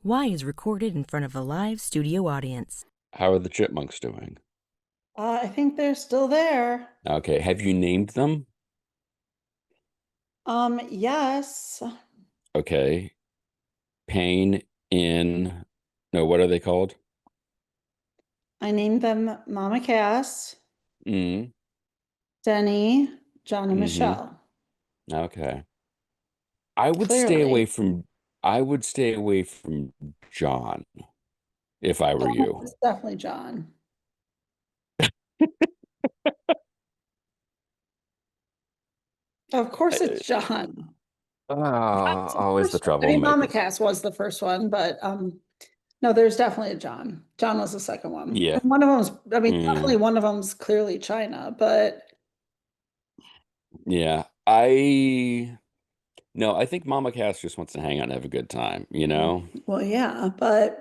Y is recorded in front of a live studio audience. How are the chipmunks doing? I think they're still there. Okay, have you named them? Yes. Okay. Pain in, no, what are they called? I named them Mama Cass, Mm, Denny, John, and mm-hmm. Michelle. Okay. I would stay away Clearly. from I would stay away from John if I were Oh, you. it's definitely John. Of course Uh, it's John. Always the First one. I mean, Mama troublemaker. Cass was the first one, but no, there's definitely a John. John was the second one. Yeah. And one of them's, I mean, definitely Mm, one of them's clearly China, but yeah. I think Mama Cass just wants to hang out and have a good time, you know? well, yeah, but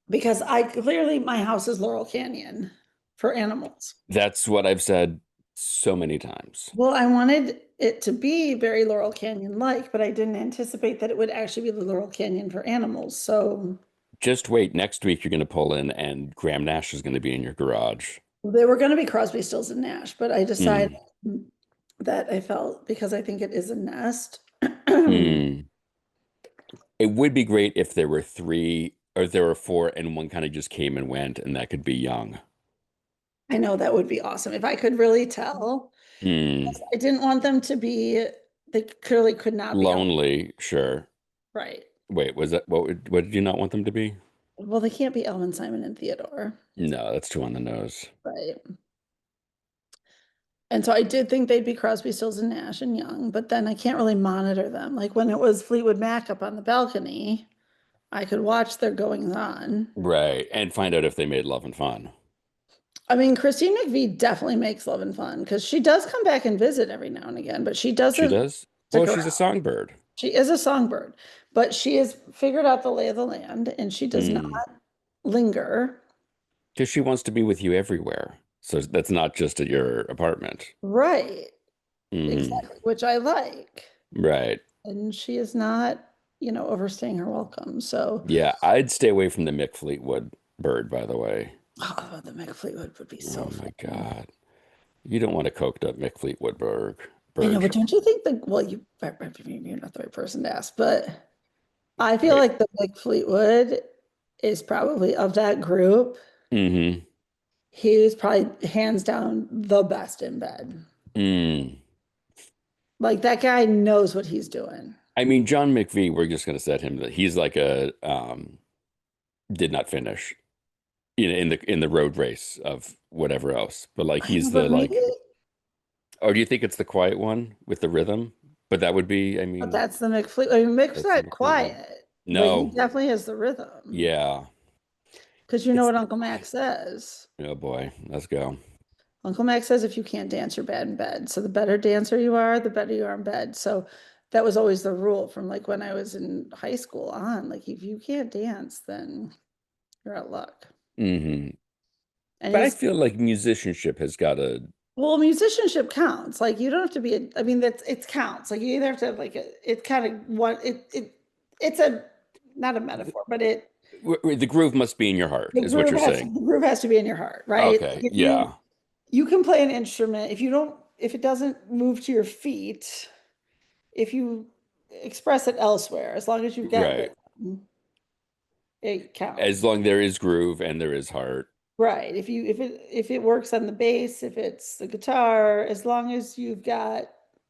because I clearly my house is Laurel Canyon for animals. That's what I've said so many times. Well, I wanted it to be very Laurel Canyon-like, but I didn't anticipate that it would actually be the Laurel Canyon for animals. So Just wait. Next week, you're going to pull in, and Graham Nash is going to be in your garage. they were going to be Crosby, Stills, and Nash, but I decided Mm, that I felt because I think it is a nest. I mm. It would be great if there were three or there were four, and one kind of just came and went, and that could be young. know that would be awesome if I could really tell. Mm. I didn't want them to be, they clearly could not be out. Lonely, sure. Right. Wait, was that what did you not want them to be? Well, they can't be Elvin, Simon, and Theodore. No, that's too on the nose. Right. And so I did think they'd be Crosby, Stills, and Nash and Young, but then I can't really monitor them. Like when it was Fleetwood Mac up on the balcony, I could watch their goings on. Right. And find out if they made love and fun. I mean, Christine McVie definitely makes Love and Fun because she does come back and visit every now and again, but she She doesn't does? Well, stick she's a around. songbird. She is a songbird, but she has figured out the lay of the land and she does not Mm. linger. Because she wants to be with you everywhere. So that's not just at your apartment. Right, Mm. exactly, which I like. Right. And she is not, overstaying her welcome. So, Yeah, I'd stay away from the Mick Fleetwood bird, by the way. oh, the McFleetwood would be so Oh my fun. God. You don't want a coked up Mick Fleetwood I know, bird. but don't you think well, you're not the right person to ask, but I feel Right. like the Mick Fleetwood is probably of that group. Mm-hmm. He's probably hands down the best in bed. Mm. Like that guy knows what he's doing. I mean, John McVie, we're just gonna set him that he's like a did not finish, in the road race of whatever else. But like I know, he's but the maybe, like, or do you think it's the quiet one with the rhythm? But that would be, I but mean, that's the McFleetwood. I mean, Mick's that's the not McFleetwood. quiet, but he No. definitely has the rhythm. Yeah. Because you know It's what the Uncle quiet. Mac says. Oh boy, let's go. Uncle Mac says if you can't dance, you're bad in bed. So the better dancer you are, the better you are in bed. So that was always the rule from like when I was in high school on. Like if you can't dance, then you're out of luck. Hmm. And But I his feel like musicianship has got to, well, musicianship counts. Like you don't have to be I mean that's it counts. Like you either have to have like it kind of what it's a not a metaphor, but the groove must be in your heart, is what you're saying. the groove has to be in your heart, right? Like Okay, if yeah. you can play an instrument if you don't if it doesn't move to your feet, if you express it elsewhere, as long as you've got Right. rhythm, it counts. As long there is groove and there is heart. Right. If it works on the bass, if it's the guitar, as long as you've got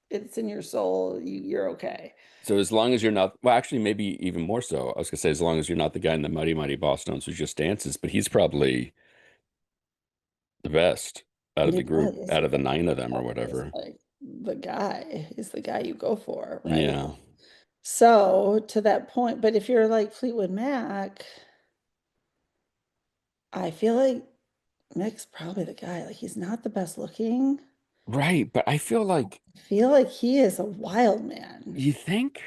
it's in your soul, you're okay. So as long as you're not, well, actually, maybe even more so. I was gonna say, as long as you're not the guy in the Mighty Mighty Boss Stones who just dances, but he's probably the best out of He the group, is, out of the nine of them or is whatever. like the guy you go for, right? Yeah. So to that point, but if you're like Fleetwood Mac, I feel like Mick's probably the guy. Like he's not the best looking. Right. But I feel like, I feel like he is a wild man. you think?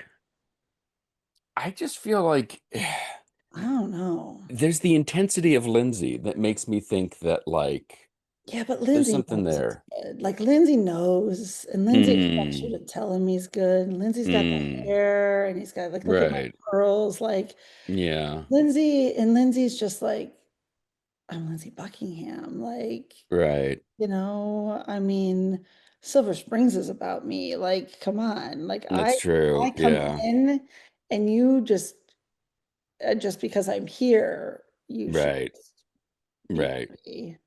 I just feel like I don't know. there's the intensity of Lindsay that makes me think that, like, Yeah, but There's Lindsay something knows it's there. good. Like Lindsay knows, and Lindsay expects you Mm, to tell him he's good. And Lindsay's got the mm, hair, and he's got like, look at my right. curls. Like Yeah, Lindsay's just like, I'm Lindsay Buckingham. Like, right. I mean, Silver Springs is about me. Like, come on. Like That's I true. come Yeah, in and you just because I'm here, you should right. just be Right. pretty.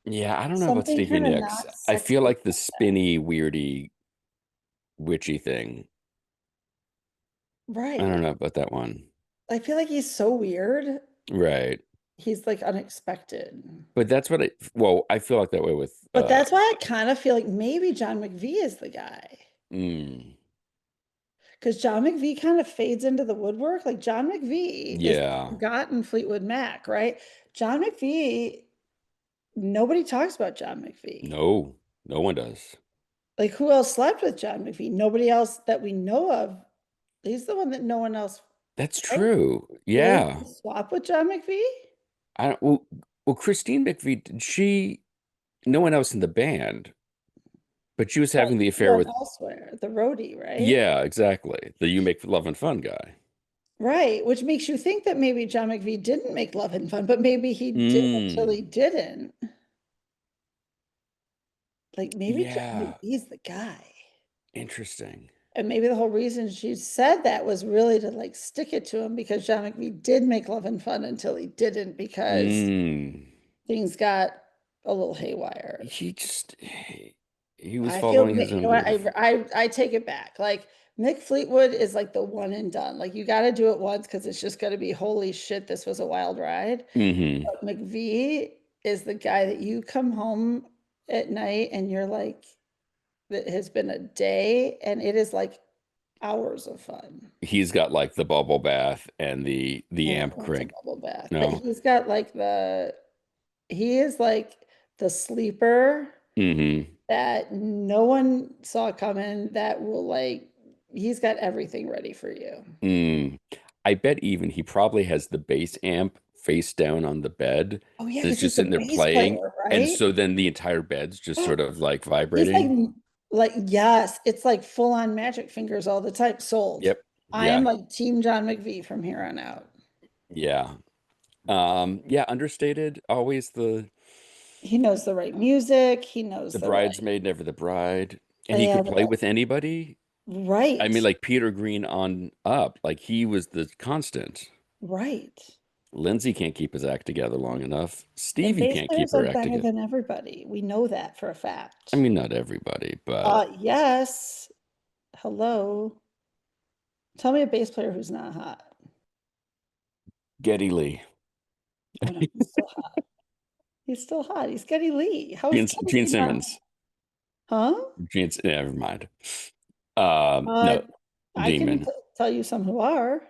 Yeah, I don't know about Something Stevie kind of Nicks. not I feel sexy. like the spinny, weirdy, witchy thing. I don't Right. know about that one. I feel like he's so weird. Right. He's like unexpected. But that's what well, I feel like that way with But that's why I kind of feel like maybe John McVie is the guy. mm, Because John McVie kind of fades into the woodwork. Like John McVie is the yeah. forgotten Fleetwood Mac, right? John McVie, nobody talks about John McVie. No, no one does. Like who else slept with John McVie? Nobody else that we know of. He's the one that no one else, That's right? true. Really Yeah. swap with John McVie? I don't well, Christine McVie, did she no one else in the band, but she was Right. having the He affair went with elsewhere, the roadie, right? yeah, exactly. The You Make Love and Fun guy. Right, which makes you think that maybe John McVie didn't make Love and Fun, but maybe he did until Mm, he didn't. Like maybe John yeah. McVie's the guy. Interesting. And maybe the whole reason she said that was really to like stick it to him because John McVie did make Love and Fun until he didn't because Mm. things got a little haywire. He just he was I feel, following his you own know what, groove. I take it back. Like Mick Fleetwood is like the one and done. Like you got to do it once because it's just going to be holy shit, this was a wild ride. Hmm. But McVie is the guy that you come home at night and you're like, it has been a day and it is like hours of fun. He's got like the bubble bath and the I don't amp know it's a crank. bubble bath, but No. he's got like he is like the sleeper Hmm. that no one saw coming that will like, he's got everything ready for you. Mm. I bet even he probably has the bass amp face down on the bed Oh yeah, and it's because he's just the sitting there bass playing. player, And right? so then the entire bed's just sort of like He's vibrating. like yes, it's like full on magic fingers all the time. Sold. Yep. I am Yeah. like Team John McVie from here on out. Yeah. Yeah, understated. Always He knows the right music. He knows the the right. bridesmaid, never the bride. And he Yeah, could play with anybody. I right, mean, like Peter Green on up, like he was the constant. right. Lindsay can't keep his act together long enough. And Stevie bass can't keep players her are act better together. than everybody. We know that for a I fact. mean, not everybody, but Yes. Hello. Tell me a bass player who's not hot. Geddy Lee, Oh no, he's still hot. He's still hot. He's Geddy Lee. How is Geddy Gene Lee not? Simmons, Huh? Never mind. Uh, No, I can Demon. tell you some who are.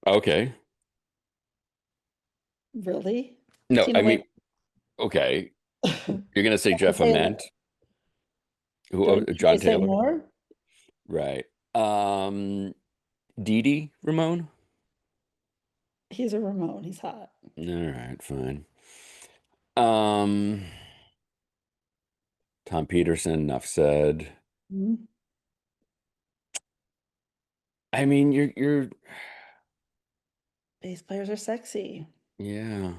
Okay. Really? No, Tina I Wayne. mean, okay. You're gonna say Steven Jeff Ament, Taylor. who, Do I need John to say Taylor, more? right? Dee Dee Ramone. He's a Ramon. He's hot. All right, fine. Um, Tom Peterson, enough said. Mhm. I mean, you're Bass players are sexy. yeah.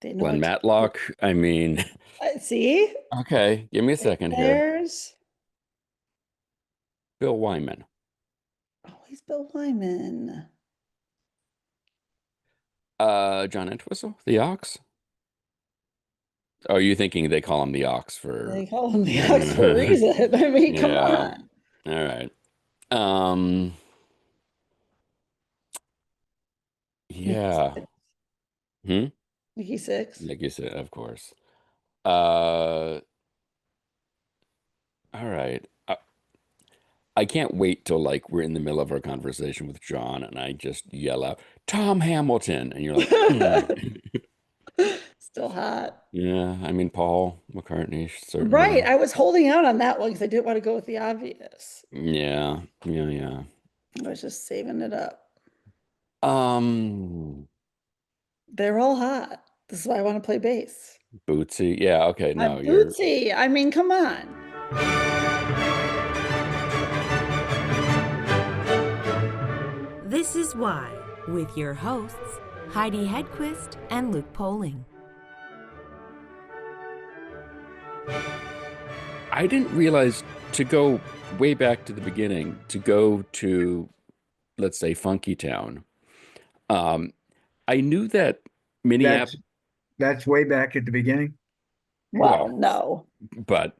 They know Glenn what to do. Matlock. I mean, See? okay, give me a Bass second here. players. Bill Wyman. Oh, he's Bill Wyman. John Entwistle, the Ox. Oh, you thinking they call him the Ox for They call him the Ox for a reason. I mean, come yeah. on. All right. Um, Nikki yeah. Six. Hmm? Nikki Six. Like you said, of course. Uh, all right. I can't wait till like we're in the middle of our conversation with John and I just yell out, Tom Hamilton. And you're like, "Mm." Still hot. Yeah, I mean, Paul McCartney, Right. certainly. I was holding out on that one because I didn't want to go with the obvious. Yeah, yeah, yeah. I was just saving it up. Um, They're all hot. This is why I want to play bass. Bootsy. Yeah, okay, no, I'm you're bootsy. I mean, come on. This is Why, with your hosts, Heidi Hedquist and Luke Poling. I didn't realize to go way back to the beginning, to go to, let's say, Funky Town. Um, I knew that That's Minneapolis, that's way back at the beginning. Well, well, no. but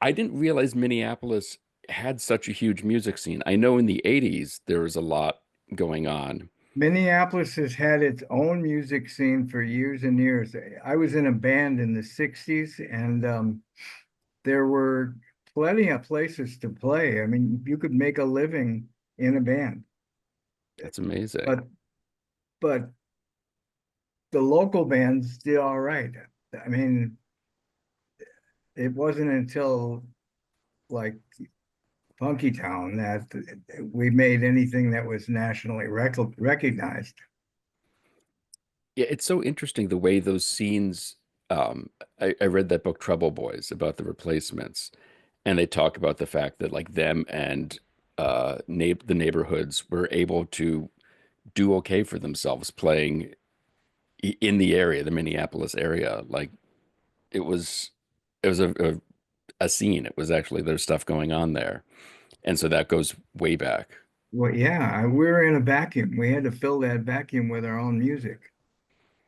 I didn't realize Minneapolis had such a huge music scene. I know in the 80s there was a lot going on. Minneapolis has had its own music scene for years and years. I was in a band in the 60s, and there were plenty of places to play. I mean, you could make a living in a band, That's amazing. but but the local bands did all right. I mean, it wasn't until like Funky Town that we made anything that was nationally recognized. Yeah, it's so interesting the way those scenes. I read that book Trouble Boys about the Replacements, and they talk about the fact that like them and the neighborhoods were able to do okay for themselves playing in the area, the Minneapolis area. Like it was, it was a scene. It was actually there's stuff going on there, and so that goes way back. Well, yeah, we were in a vacuum. We had to fill that vacuum with our own music.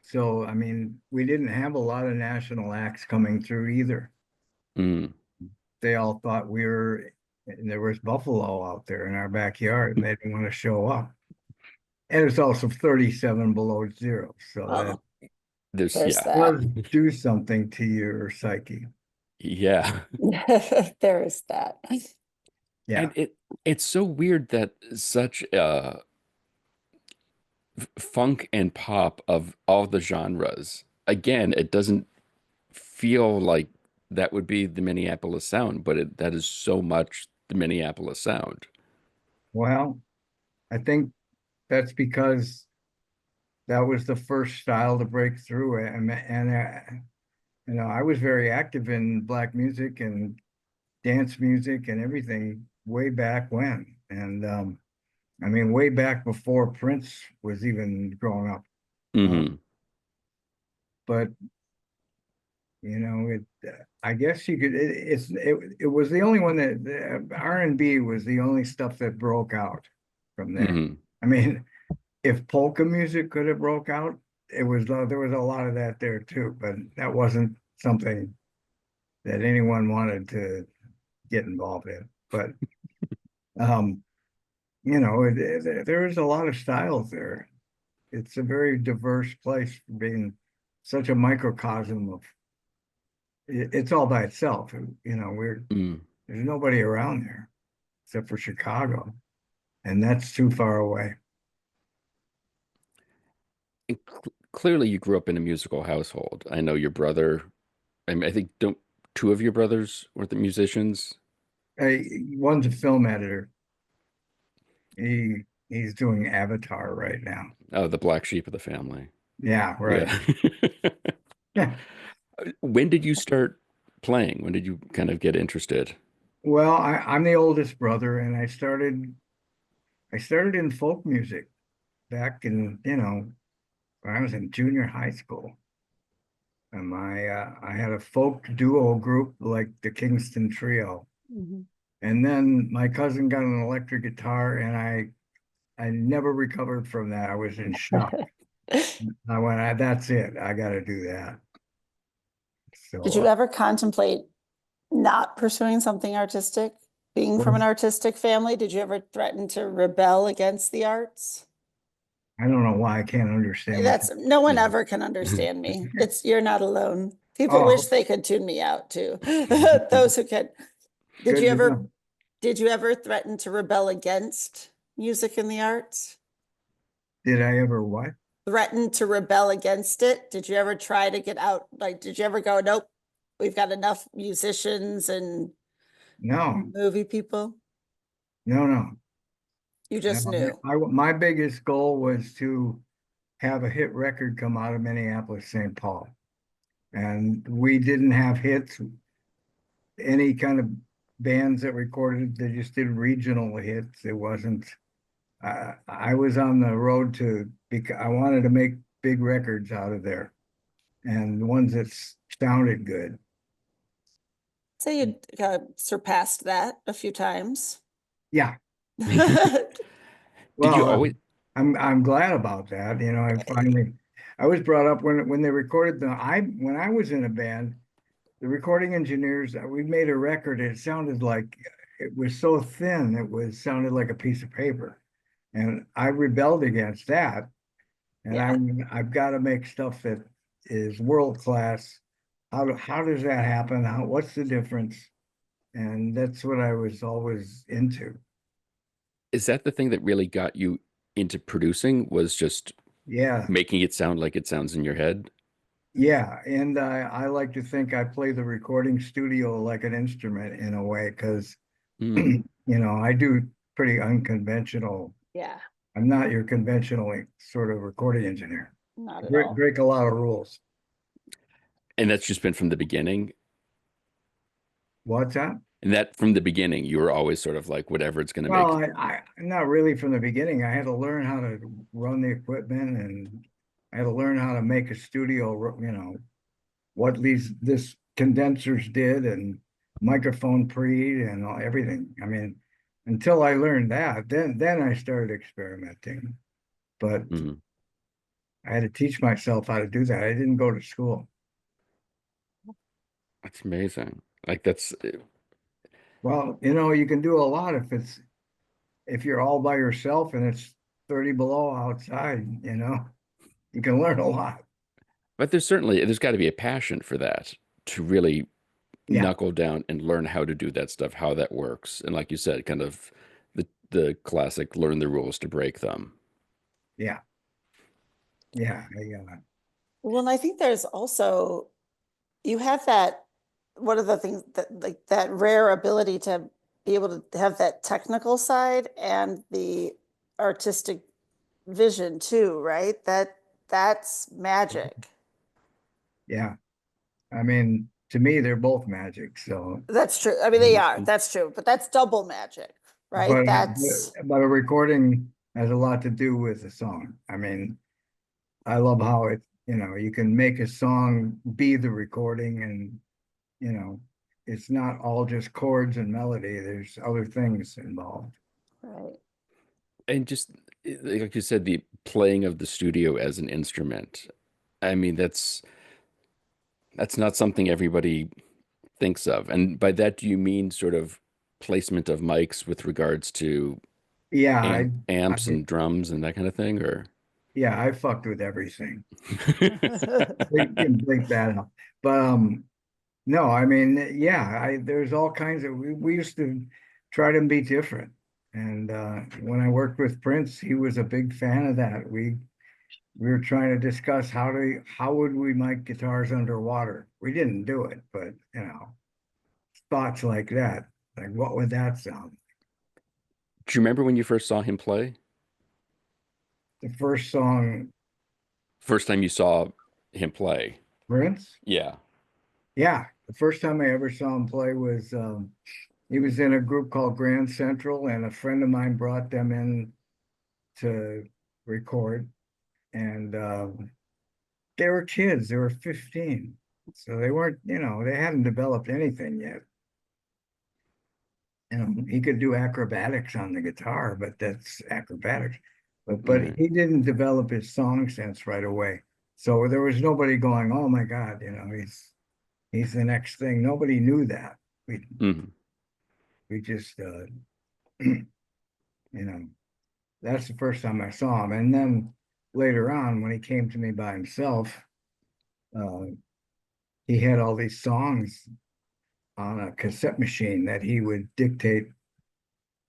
So, I mean, we didn't have a lot of national acts coming through either. Mm. They all thought we were, and there was Buffalo out there in our backyard, and they didn't want to show up. And it's also 37 below zero. So that Well, There's there's yeah, that. does do something to your psyche. yeah, There is that. Yeah. and it's so weird that such funk and pop of all the genres. Again, it doesn't feel like that would be the Minneapolis sound, but that is so much the Minneapolis sound. Well, I think that's because that was the first style to break through. And I was very active in black music and dance music and everything way back when. And I mean, way back before Prince was even growing up. Hmm. But I guess you could. It was the only one that R&B was the only stuff that broke out from there. Hmm. I mean, if polka music could have broke out, it was there was a lot of that there too. But that wasn't something that anyone wanted to get involved in. But um, there is a lot of styles there. It's a very diverse place for being such a microcosm of it's all by itself. Mm. There's nobody around there except for Chicago, and that's too far away. And clearly, you grew up in a musical household. I know your brother. I mean, I think don't two of your brothers were the musicians? One's a film editor. He's doing Avatar right now. Oh, the black sheep of the family. Yeah, right. Yeah. Yeah. When did you start playing? When did you kind of get interested? Well, I'm the oldest brother, and I started in folk music back in, when I was in junior high school. And I had a folk duo group like the Kingston Trio. Mhm. And then my cousin got an electric guitar, and I never recovered from that. I was in shock. That's it. I got to do that. Did So you ever contemplate not pursuing something artistic? Being from an well, artistic family, did you ever threaten to rebel against the arts? I don't know why I can't understand what. No one Yeah. ever can understand me. You're not alone. People wish Oh, they could tune me out too. Those who can. Did good you to ever know. did you ever threaten to rebel against music and the arts? Did I ever what? Threaten to rebel against it? Did you ever try to get out? Like, did you ever go, nope, we've got enough musicians and No, movie people? no, no. You No, just knew. my biggest goal was to have a hit record come out of Minneapolis, St. Paul. And we didn't have hits, any kind of bands that recorded, they just did regional hits. It wasn't, I was on the road to, because I wanted to make big records out of there and ones that sounded good. So you surpassed that a few times. Yeah. Did you Well, always? I'm glad about that. You know, I was brought up when they recorded when I was in a band, the recording engineers, we made a record. It sounded like it was so thin, sounded like a piece of paper. And I rebelled against that. And Yeah. I've got to make stuff that is world class. How does that happen? What's the difference? And that's what I was always into. Is that the thing that really got you into producing? Was just Yeah. making it sound like it sounds in your head? Yeah. And I like to think I play the recording studio like an instrument in a way, because, Hmm. you know, I do pretty unconventional. Yeah, I'm not your conventional sort of recording engineer. not at Break, all. break a lot of rules. And that's just been from the beginning. What's that? And that from the beginning, you were always sort of like, whatever it's going to Well, make. I not really from the beginning. I had to learn how to run the equipment, and I had to learn how to make a studio, you know, what this condensers did, and microphone pre and everything. I mean, until I learned that, then I started experimenting. But Mhm. I had to teach myself how to do that. I didn't go to school. That's amazing. Like that's Well, you know, you can do a lot if you're all by yourself and it's 30 below outside, you know, you can learn a lot. but there's got to be a passion for that to really Yeah, knuckle down and learn how to do that stuff, how that works. And like you said, kind of the classic learn the rules to break them. yeah, yeah. Well, and I think there's also, you have that, one of the things that, like, that rare ability to be able to have that technical side and the artistic vision too, right? That's magic. Yeah. I mean, to me, they're both magic. So, That's true. I mean, they are, that's true, but that's double magic, right? but That's, a recording has a lot to do with the song. I mean, I love how you know, you can make a song be the recording, and you know, it's not all just chords and melody. There's other things involved. right. And just like you said, the playing of the studio as an instrument. I mean, that's not something everybody thinks of. And by that, do you mean sort of placement of mics with regards to Yeah, I amps and drums and that kind of thing, or? yeah, I fucked with everything. We can break that up. But no, I mean, yeah, there's all kinds of we used to try to be different. And when I worked with Prince, he was a big fan of that. We were trying to discuss how would we mic guitars underwater. We didn't do it, but you know, thoughts like that. Like what would that sound? Do you remember when you first saw him play? The first song, First time you saw him play? Prince? Yeah. Yeah, the first time I ever saw him play was he was in a group called Grand Central, and a friend of mine brought them in to record, and they were kids. They were 15, so they weren't, you know, they hadn't developed anything yet. You know, he could do acrobatics on the guitar, but that's acrobatics. But Right. he didn't develop his song sense right away. So there was nobody going, "Oh my God, you know, he's the next thing." Nobody knew that. We Mhm. we just you know, that's the first time I saw him. And then later on, when he came to me by himself, uh, he had all these songs on a cassette machine that he would dictate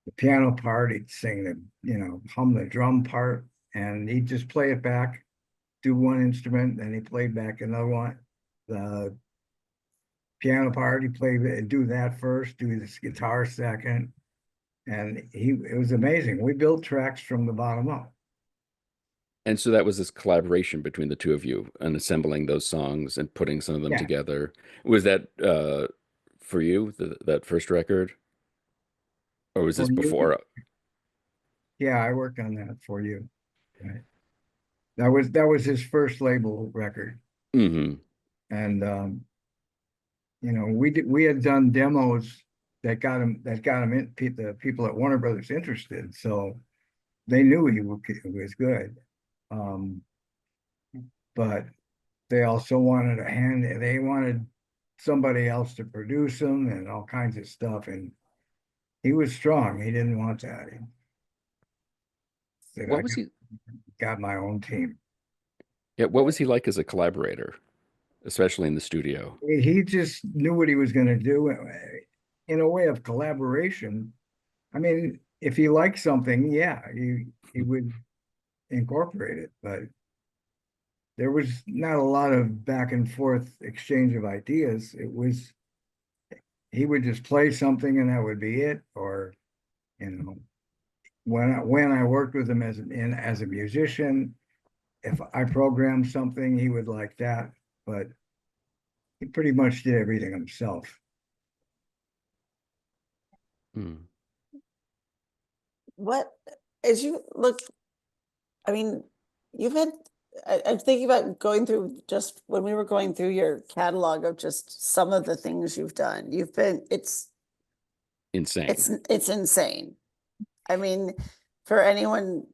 the piano part, he'd sing you know, hum the drum part, and he'd just play it back, do one instrument, then he played back another one. The piano part, he played, do that first, do this guitar second. And it was amazing. We built tracks from the bottom up. And so that was this collaboration between the two of you and assembling those songs and putting some of them Yeah, together. Was that for you, that first record? Or was this for you. before? Yeah, I worked on that for you. Right. That was his first label record, Hmm. and we had done demos that got him the people at Warner Brothers interested, so they knew he was good. Um, but they also wanted they wanted somebody else to produce them and all kinds of stuff, and he was strong. He didn't want that. He said, What I was he? got my own team. Yeah, what was he like as a collaborator, especially in the studio? He just knew what he was going to do in a way of collaboration. I mean, if he liked something, yeah, he would incorporate it, but there was not a lot of back and forth exchange of ideas. It was he would just play something and that would be it. Or, you know, when I worked with him as a musician, if I programmed something, he would like that. But he pretty much did everything himself. Hmm. What, as you look, I mean, you've had, I'm thinking about going through just when we were going through your catalog of just some of the things you've done. You've been, Insane. it's insane. I mean, for anyone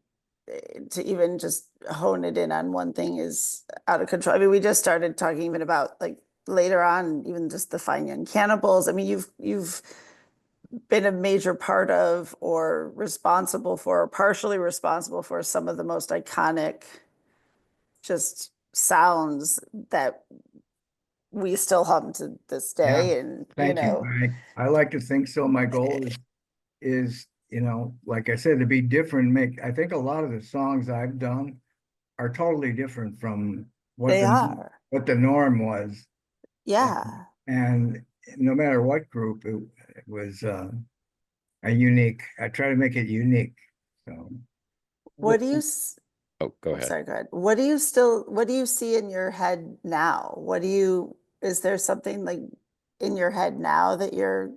to even just hone it in on one thing is out of control. I mean, we just started talking even about like later on, even just the Fine Young Cannibals. I mean, you've been a major part of or responsible for or partially responsible for some of the most iconic just sounds that we still hum to this Yeah, day. And, thank you. I like to think so. My goal is, like I said, to be different. I think a lot of the songs I've done are totally different from what they the are. what the norm was. Yeah. And no matter what group, it was a unique. I try to make it unique. So What Well, do you, oh, go oh, ahead. sorry, go ahead. What do you see in your head now? Is there something like in your head now that you're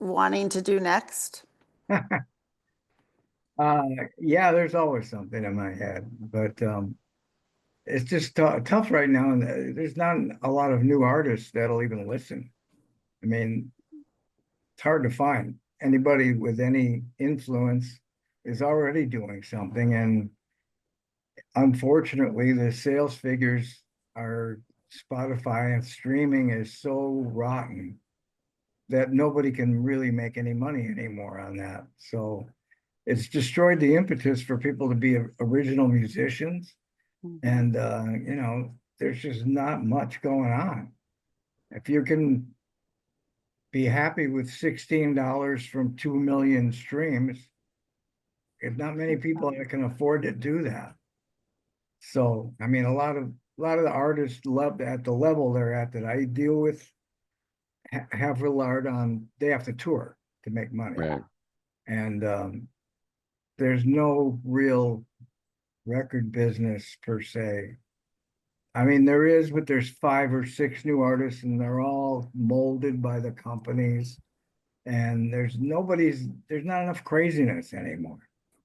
wanting to do next? uh yeah, there's always something in my head, but it's just tough right now, and there's not a lot of new artists that'll even listen. I mean, it's hard to find anybody with any influence is already doing something, and unfortunately the sales figures are Spotify and streaming is so rotten that nobody can really make any money anymore on that. So it's destroyed the impetus for people to be original musicians, Mhm. and there's just not much going on. If you can be happy with $16 from 2 million streams, there's not many people that can afford to do that. So, I mean, a lot of the artists love at the level they're at that I deal with have relied on they have to tour to make money. Right. And there's no real record business per se. I mean, there is, but there's 5 or 6 new artists, and they're all molded by the companies. And there's not enough craziness anymore.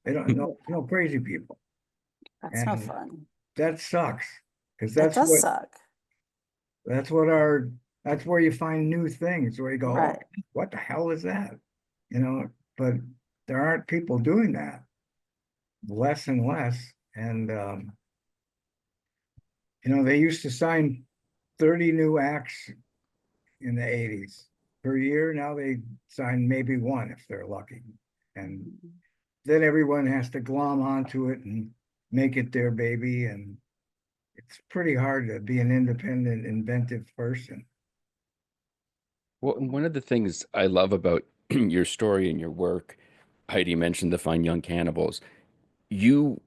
They don't know no crazy people, That's no and fun. that sucks because It does suck. that's what our that's where you find new things where you go, oh, Right. what the hell is that? You know, but there aren't people doing that, less and less, and they used to sign 30 new acts in the 80s per year. Now they sign maybe one if they're lucky. And then everyone has to glom onto it and make it their baby. And it's pretty hard to be an independent, inventive person. Well, and one of the things I love about your story and your work, Heidi mentioned the Fine Young Cannibals. You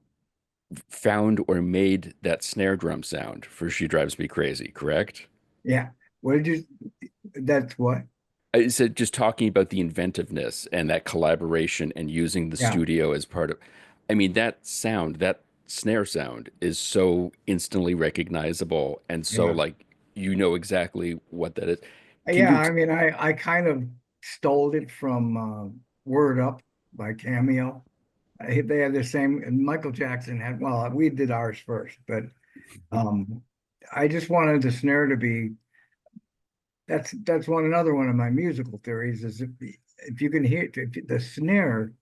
found or made that snare drum sound for She Drives Me Crazy, correct? Yeah. What did that's what? I said just talking about the inventiveness and that collaboration and using the Yeah. studio as part of, I mean, that sound, that snare sound is so instantly recognizable and so Yeah. like you know exactly what that is. Can Yeah, you I mean, I kind of stole it from Word Up by Cameo. They had the same, and Michael Jackson had, well, we did ours first, but um, I just wanted the snare to be, that's another one of my musical theories is if you can hear, if the snare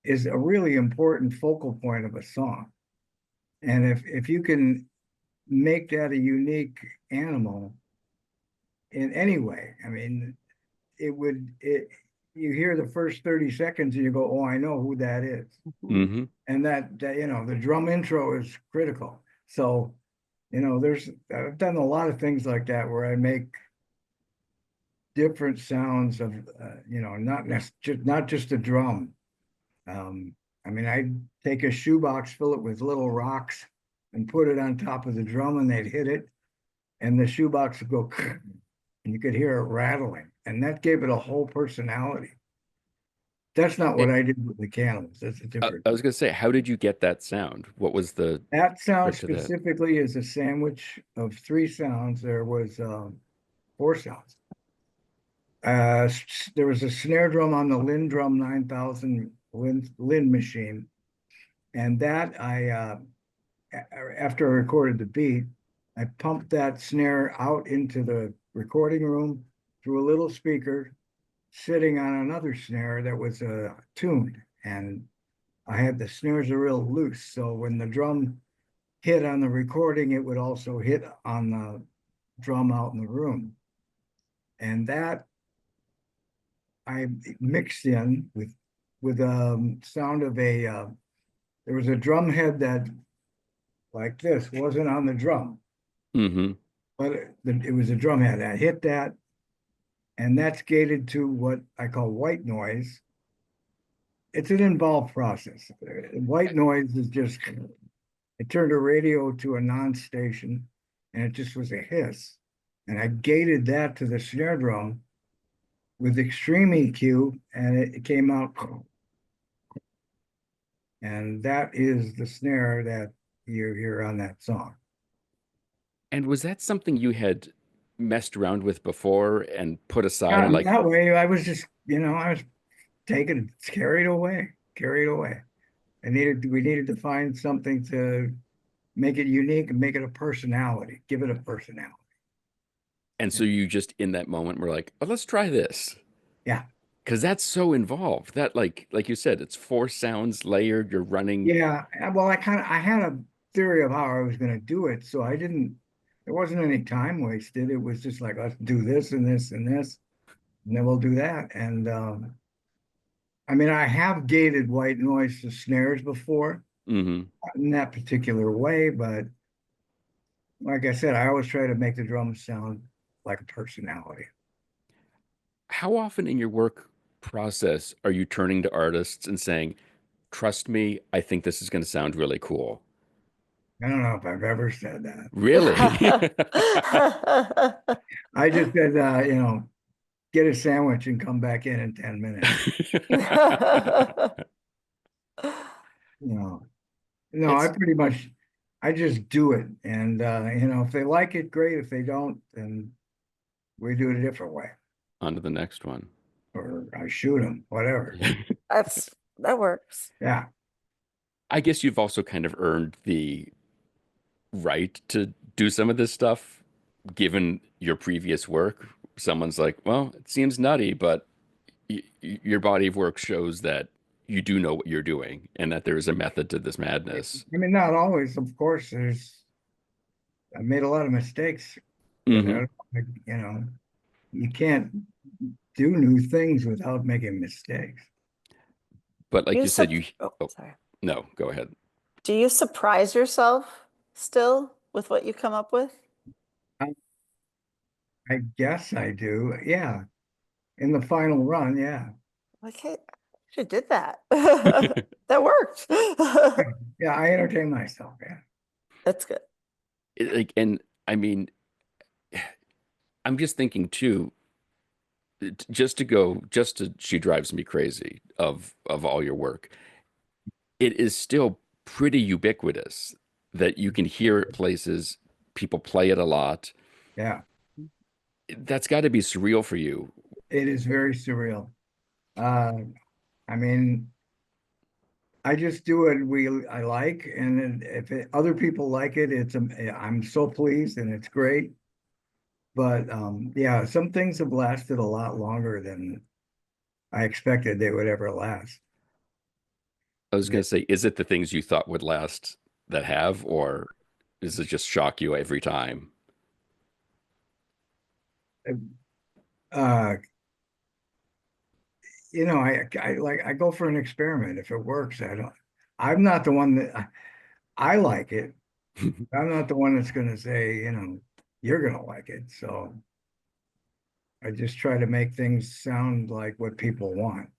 is a really important focal point of a song. And if you can make that a unique animal in any way, I mean, it you hear the first 30 seconds and you go, oh, I know who that is. hmm And that the drum intro is critical. So, I've done a lot of things like that where I make different sounds of not just a drum. I mean, I take a shoebox, fill it with little rocks, and put it on top of the drum, and they'd hit it, and the shoebox would go, and you could hear it rattling, and that gave it a whole personality. That's not what I did with the Cannibals. That's a different. I was gonna say, how did you get that sound? What was the That sound trick to that? specifically is a sandwich of three sounds. There was four sounds. There was a snare drum on the Lindrum 9000 Lin machine, and that after I recorded the beat, I pumped that snare out into the recording room through a little speaker sitting on another snare that was tuned, and I had the snares are real loose, so when the drum hit on the recording, it would also hit on the drum out in the room, and that I mixed in with sound of a there was a drum head that like this wasn't on the drum, hmm but it was a drum head. I hit that, and that's gated to what I call white noise. It's an involved process. White noise is just it turned a radio to a non-station, and it just was a hiss. And I gated that to the snare drum with extreme EQ, and it came out. And that is the snare that you hear on that song. And was that something you had messed around with before and put aside Yeah, and like, that way I was just, I was taken, carried away. We needed to find something to make it unique and make it a personality, give it a personality. and so you just in that moment were like, oh, let's try this. Yeah. Because that's so involved. That like you said, it's four sounds layered. You're running. Yeah. Well, I had a theory of how I was going to do it. So there wasn't any time wasted. It was just like, let's do this and this and this, and then we'll do that. And I mean, I have gated white noise to snares before, hmm not in that particular way, but like I said, I always try to make the drums sound like a personality. How often in your work process are you turning to artists and saying, trust me, I think this is going to sound really cool? I don't know if I've ever said that. Really? I just said, get a sandwich and come back in 10 minutes. You know, no, It's I just do it. And, if they like it, great. If they don't, then we do it a different way. on to the next one. Or I shoot them, whatever. That works. Yeah. I guess you've also kind of earned the right to do some of this stuff, given your previous work. Someone's like, well, it seems nutty, but your body of work shows that you do know what you're doing and that there is a method to this madness. I mean, not always, of course. I made a lot of mistakes, but hmm you can't do new things without making mistakes. But like You you said, oh, sorry. no, go ahead. Do you surprise yourself still with what you come up with? I, I guess I do. Yeah. In the final run, yeah. Like, hey, I should did that. That worked. Yeah, I entertain myself. Yeah. That's good. Like, and I mean, I'm just thinking too, just to She Drives Me Crazy of all your work, it is still pretty ubiquitous that you can hear it places, people play it a lot. Yeah, That's got to be surreal for you. it is very surreal. Uh, I mean, I just do what I like, and then if other people like it, I'm so pleased and it's great. But yeah, some things have lasted a lot longer than I expected they would ever last. I was going to say, is it the things you thought would last that have, or does it just shock you every time? Uh, I go for an experiment. If it works, I'm not the one that I like it. I'm not the one that's going to say, you're going to like it. So I just try to make things sound like what people want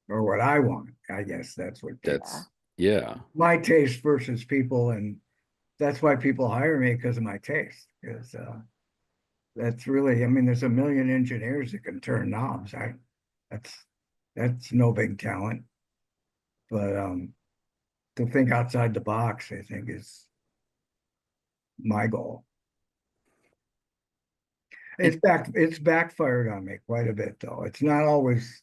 or what I want. I guess that's what That's, yeah. my taste versus people. And that's why people hire me, because of my taste. Because that's really, I mean, there's a million engineers that can turn knobs. That's that's no big talent. But to think outside the box, I think, is my goal. It's backfired on me quite a bit, though. It's not always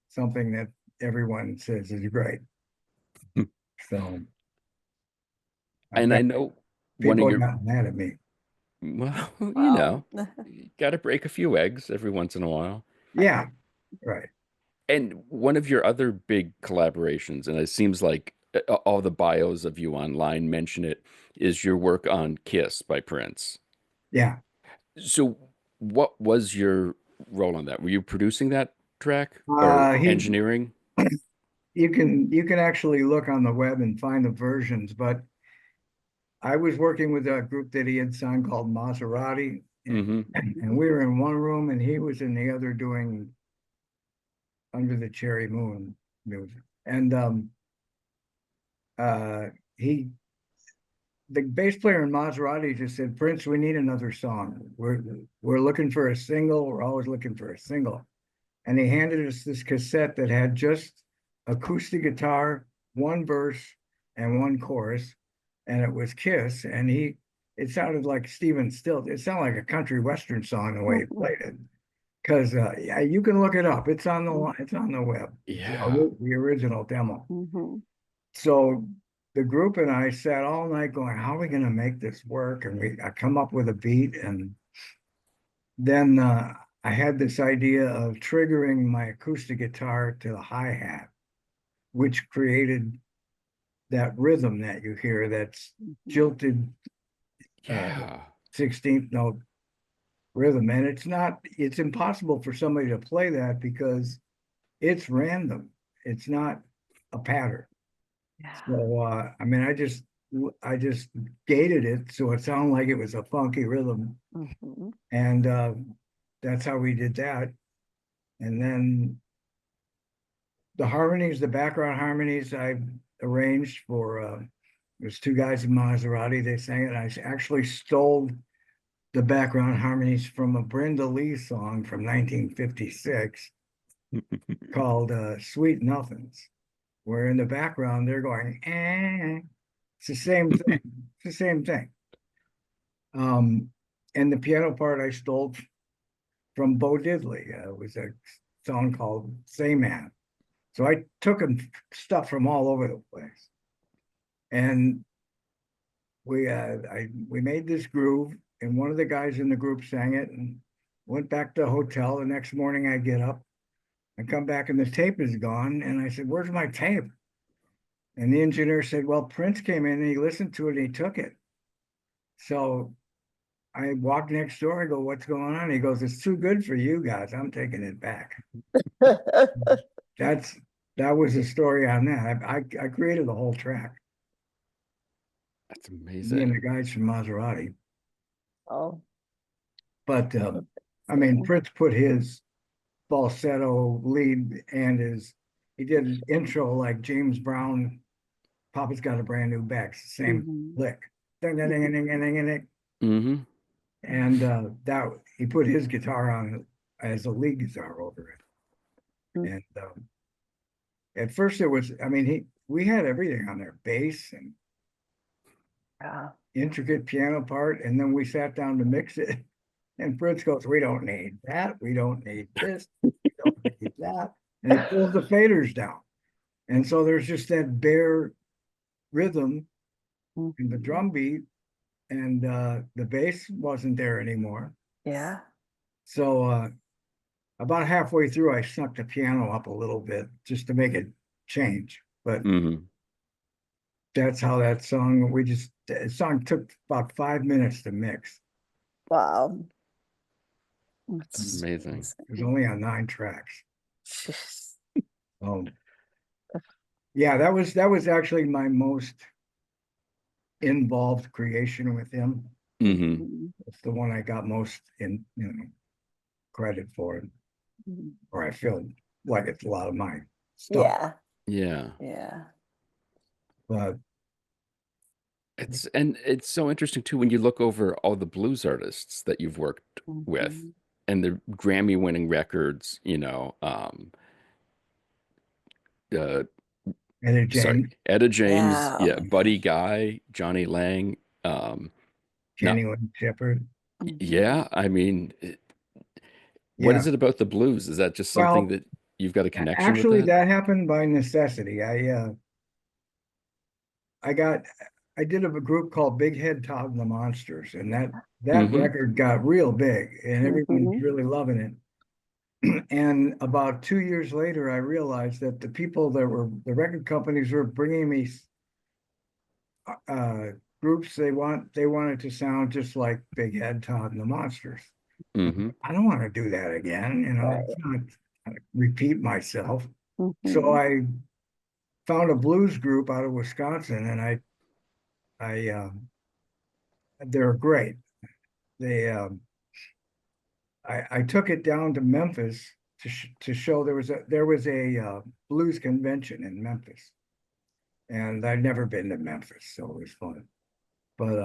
something that everyone says is great. So I've And got I know one of people your, got mad at me. well, Wow. got to break a few eggs every once in a while. Yeah, right. And one of your other big collaborations, and it seems like all the bios of you online mention it, is your work on Kiss by Prince. Yeah. So, what was your role on that? Were you producing that track or He engineering? you can actually look on the web and find the versions, but I was working with a group that he had signed called Maserati, and, Hmm. and we were in one room and he was in the other doing Under the Cherry Moon music. And uh he the bass player in Maserati just said, Prince, we need another song. We're looking for a single. We're always looking for a single. And he handed us this cassette that had just acoustic guitar, one verse and one chorus, and it was Kiss. And it sounded like Stephen Stills. It sounded like a country western song the way he played it. Because yeah, you can look it up. It's on the web. Yeah. The original demo. Mhm. So the group and I sat all night going, how are we going to make this work? And I come up with a beat, and then I had this idea of triggering my acoustic guitar to the hi-hat, which created that rhythm that you hear, that's jilted uh, Yeah. 16th note rhythm. And it's impossible for somebody to play that because it's random. It's not a pattern. Yeah. So I mean, I just gated it so it sounded like it was a funky rhythm, Mhm. and that's how we did that. And then the background harmonies, I arranged for. There's two guys in Maserati. They sang it. I actually stole the background harmonies from a Brenda Lee song from 1956 called "Sweet Nothings," where in the background they're going, eh. It's the same thing. It's the same thing. Um, and the piano part I stole from Bo Diddley. It was a song called Say Man. So I took stuff from all over the place. And we made this groove, and one of the guys in the group sang it, and went back to the hotel. The next morning I get up, I come back and the tape is gone. And I said, where's my tape? And the engineer said, well, Prince came in and he listened to it and he took it. So I walked next door. I go, what's going on? He goes, it's too good for you guys. I'm taking it back. That's that was the story on that. I created the whole track. That's Me and the amazing. guys from Maserati. Oh, But I mean, interesting. Prince put his falsetto lead and he did an intro like James Brown. Papa's Got a Brand New Bag. Same Mhm. lick. Ding, ding, ding, ding, ding, ding, ding. Hmm. And that he put his guitar on as a lead guitar over it. Mm. And at first it was, I mean, we had everything on there, bass and Yeah. intricate piano part, and then we sat down to mix it. And Fritz goes, we don't need that, we don't need this, we don't need that. And he pulls the faders down. And so there's just that bare rhythm in the Mhm. drum beat, and the bass wasn't there anymore. Yeah. So about halfway through, I snuck the piano up a little bit just to make it change. But Hmm. that's how that song, the song took about 5 minutes to mix. Wow. That's That's amazing. It was only on 9 tracks. Jeez. Um, yeah, that was actually my most involved creation with him. Hmm. Mhm. It's the one I got most credit for it, Mhm. or I feel like it's a lot of my stuff. Yeah. Yeah. Yeah. But It's so interesting too when you look over all the blues artists that you've worked with Mhm. and the Grammy winning records, uh Etta sorry, James, Etta James, Yeah. Oh yeah, my Buddy gosh. Guy, Johnny Lang, no, Jenny Lynn Shepherd. Mhm. yeah, I mean, what is Yeah. it about the blues? Is that just something Well, that you've got a connection with actually that? that happened by necessity. I got I did a group called Big Head Todd and the Monsters, and that Hmm. record got real big and everyone was Mhm. really loving it. And about 2 years later, I realized that the record companies were bringing me uh, groups they wanted to sound just like Big Head Todd and the Monsters. Hmm. I don't want to do that again, it's Right. not repeat myself. So Mhm. I found a blues group out of Wisconsin, and I they're great. They I took it down to Memphis to show there was a blues convention in Memphis, and I'd never been to Memphis, so it was fun. But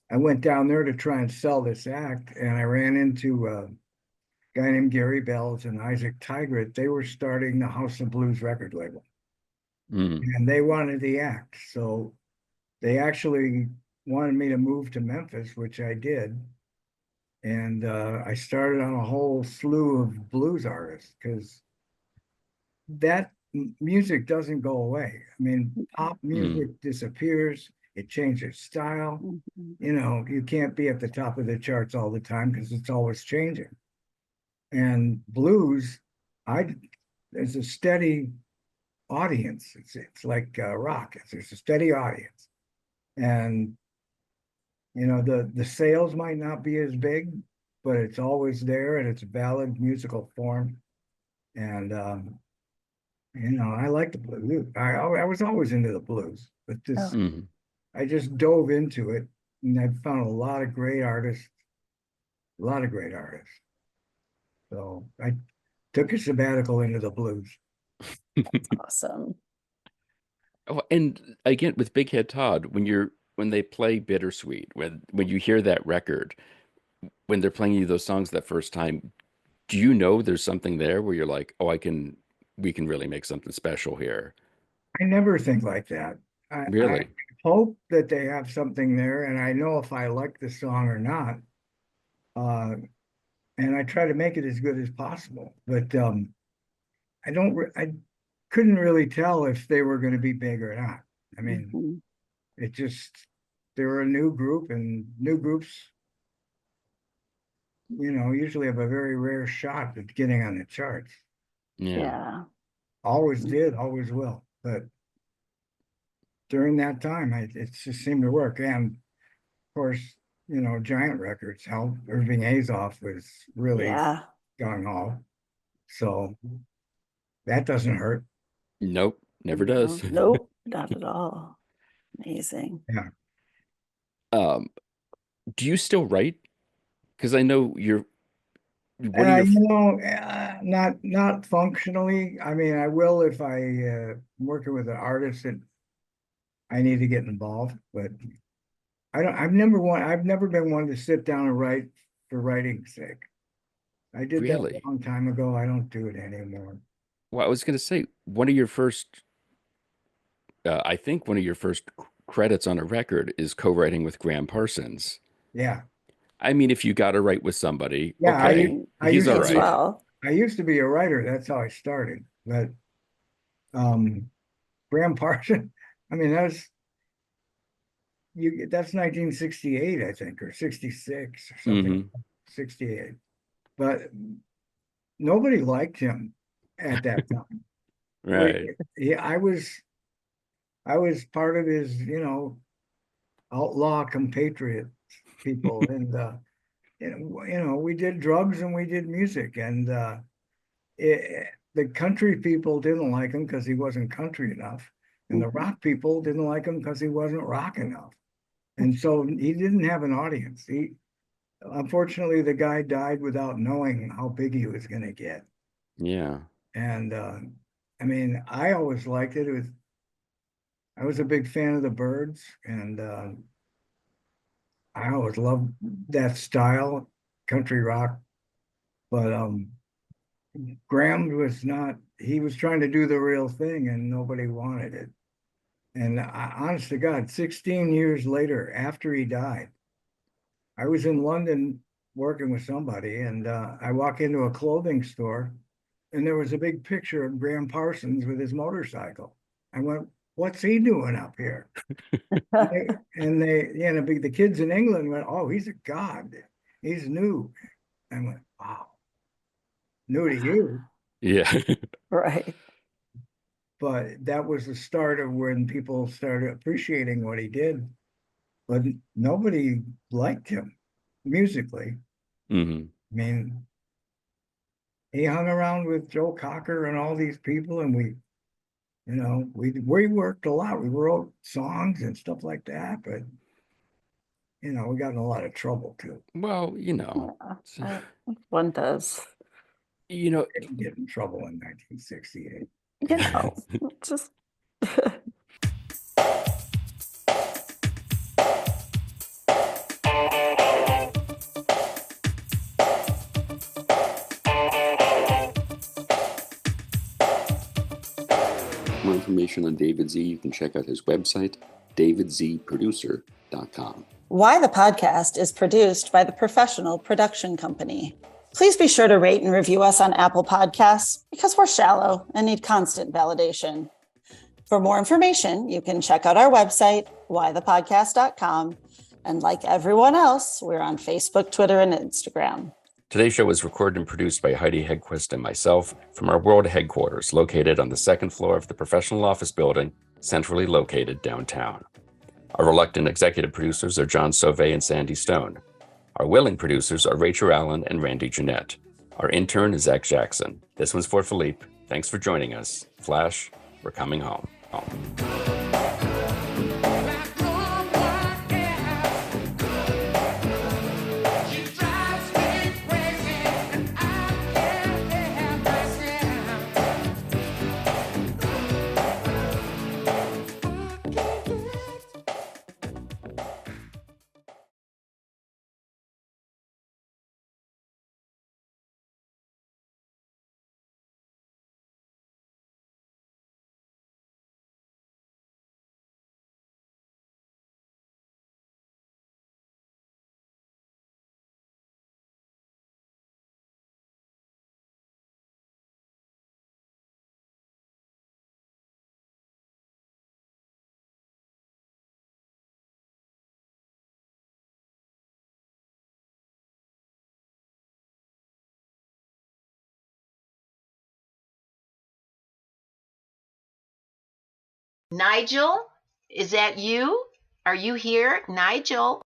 I went down there to try and sell this act, and I ran into a guy named Gary Bells and Isaac Tigert. They were starting the House of Blues record label, Hmm. and they wanted the act, so they actually wanted me to move to Memphis, which I did. And I started on a whole slew of blues artists because that music doesn't go away. I mean, pop Hmm. music disappears, it changes style. Mhm. You can't be at the top of the charts all the time because it's always changing. And blues, I there's a steady audience. It's like rock. There's a steady audience, and the sales might not be as big, but it's always there, and it's a valid musical form. And I like the blues. I was always into the blues, but Oh, Hmm. I just dove into it, and I found a lot of great artists. So I took a sabbatical into the blues. awesome. Oh, and again with Big Head Todd, when they play Bittersweet, when you hear that record, when they're playing you those songs that first time, do you know there's something there where you're like, oh, we can really make something special here? I never think like that. I Really? hope that they have something there, and I know if I like the song or not. Uh, and I try to make it as good as possible. But I couldn't really tell if they were going to be big or not. I mean, Mhm. it just they were a new group, and new groups, usually have a very rare shot at getting on the charts. Yeah. Yeah. Always Mm. did, always will. But during that time, it just seemed to work. And of course, Giant Records helped. Irving Azoff was really Yeah. gung ho, so that doesn't hurt. Nope, never No, does. nope, not at all. Amazing. Yeah. Um, do you still write? Because I know one of your Not functionally. I mean, I will if I'm working with an artist that I need to get involved, but I don't, I've never been one to sit down and write for writing's sake. I did that really, a long time ago. I don't do it anymore. Well, I was going to say one of your first, I think one of your first credits on a record is co-writing with Graham Parsons. Yeah. I mean, if you got to write with somebody, Yeah, okay, I he's used all to As be, right. well. I used to be a writer. That's how I started. But um, Graham Parsons, I mean, that's 1968, I think, or 66 or something, Hmm. 68. But nobody liked him at that time. We, Right. yeah, I was part of his, outlaw compatriot people, and we did drugs and we did music, and the country people didn't like him because he wasn't country enough, and the rock people didn't like him because he wasn't rock enough, and so he didn't have an audience. He Unfortunately, the guy died without knowing how big he was going to get, Yeah. and I mean, I always liked it. I was a big fan of the Byrds, and I always loved that style, country rock. But Graham was not, he was trying to do the real thing and nobody wanted it. And honest to God, 16 years later, after he died, I was in London working with somebody, and I walk into a clothing store and there was a big picture of Graham Parsons with his motorcycle. I went, what's he doing up here? The kids in England went, oh, he's a god. He's new. I went, wow, new to you. Yeah. Right. But that was the start of when people started appreciating what he did. But nobody liked him musically. Hmm. I mean, he hung around with Joe Cocker and all these people, and we worked a lot. We wrote songs and stuff like that, but we got in a lot of trouble too. Well, Yeah, one does. you know, Didn't get in trouble in 1968. Just For more information on David Z, you can check out his website, davidzproducer.com. Why the Podcast is produced by the Professional Production Company. Please be sure to rate and review us on Apple Podcasts because we're shallow and need constant validation. For more information, you can check out our website, whythepodcast.com. And like everyone else, we're on Facebook, Twitter, and Instagram. Today's show was recorded and produced by Heidi Hedquist and myself from our world headquarters located on the second floor of the professional office building, centrally located downtown. Our reluctant executive producers are John Sauvé and Sandy Stone. Our willing producers are Rachel Allen and Randy Jeanette. Our intern is Zach Jackson. This one's for Philippe. Thanks for joining us. Flash, we're coming home. Nigel, is that you? Are you here, Nigel?